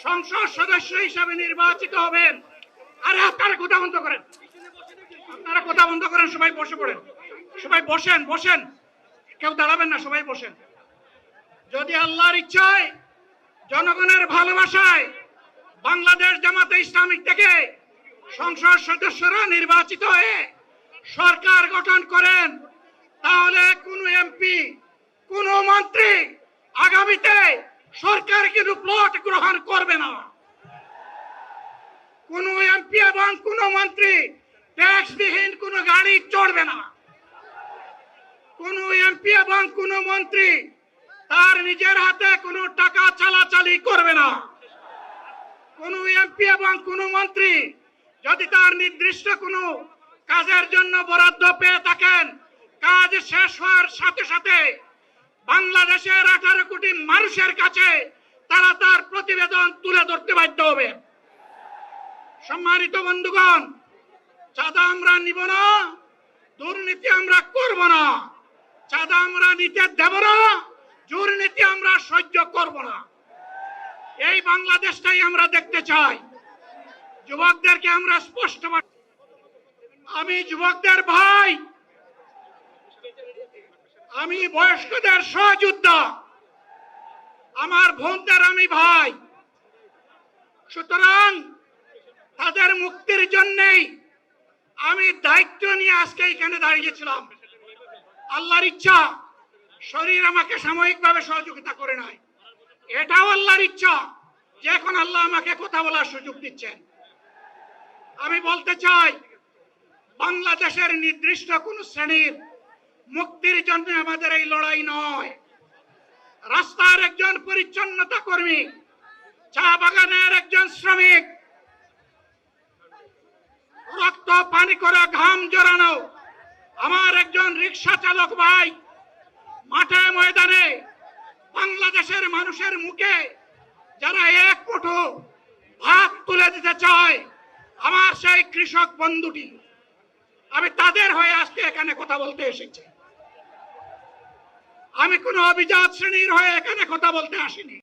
সংসদ সদস্য হিসাবে নির্বাচিত হবেন। আরে আপনারা কথা বন্ধ করেন, আপনারা কথা বন্ধ করেন, সবাই বসে পড়েন, সবাই বসেন বসেন, কেউ দাঁড়াবেন না, সবাই বসেন। যদি আল্লাহর ইচ্ছায়, জনগণের ভালোবাসায় বাংলাদেশ জামাতে ইসলামী থেকে সংসদ সদস্যরা নির্বাচিত হয়ে সরকার গঠন করেন, তাহলে কোন এমপি, কোন মন্ত্রী আগামীতে সরকার কিন্তু প্লট গ্রহণ করবে না। কোন এমপি এবং কোন মন্ত্রী ট্যাক্সবিহীন কোন গাড়ি চড়বে না। কোন এমপি এবং কোন মন্ত্রী তার নিজের হাতে কোনো টাকা চালাচালি করবে না। কোন এমপি এবং কোন মন্ত্রী যদি তার নির্দিষ্ট কোনো কাজের জন্য বরাদ্দ পেয়ে থাকেন, কাজ শেষ হওয়ার সাথে সাথে বাংলাদেশের 18 কোটি মানুষের কাছে তারা তার প্রতিবেদন তুলে ধরতে বাধ্য হবে। সম্মানিত বন্ধুগণ, চাঁদা আমরা নিব না, দুর্নীতি আমরা করব না, চাঁদা আমরা নিতে দেব না, দুর্নীতি আমরা সহ্য করব না। এই বাংলাদেশটাই আমরা দেখতে চাই। যুবকদেরকে আমরা স্পষ্ট, আমি যুবকদের ভাই, আমি বয়স্কদের সহযোদ্ধা, আমার বোনদের আমি ভাই। সুতরাং তাদের মুক্তির জন্যই আমি দায়িত্ব নিয়ে আজকে এখানে দাঁড়িয়েছিলাম। আল্লাহর ইচ্ছা শরীর আমাকে সাময়িকভাবে সহযোগিতা করে নাই, এটাও আল্লাহর ইচ্ছা যে এখন আল্লাহ আমাকে কথা বলার সুযোগ দিচ্ছেন। আমি বলতে চাই, বাংলাদেশের নির্দিষ্ট কোন শ্রেণীর মুক্তির জন্য আমাদের এই লড়াই নয়। রাস্তার একজন পরিচ্ছন্নতা কর্মী, চা বাগানের একজন শ্রমিক, রক্ত পানি করে ঘাম জড়ানো আমার একজন রিক্সা চালক ভাই মাঠে ময়দানে বাংলাদেশের মানুষের মুখে যারা এক মুঠো ভাত তুলে দিতে চায়, আমার সেই কৃষক বন্ধুটি, আমি তাদের হয়ে আজকে এখানে কথা বলতে এসেছি। আমি কোনো অভিজাত শ্রেণীর হয়ে এখানে কথা বলতে আসিনি।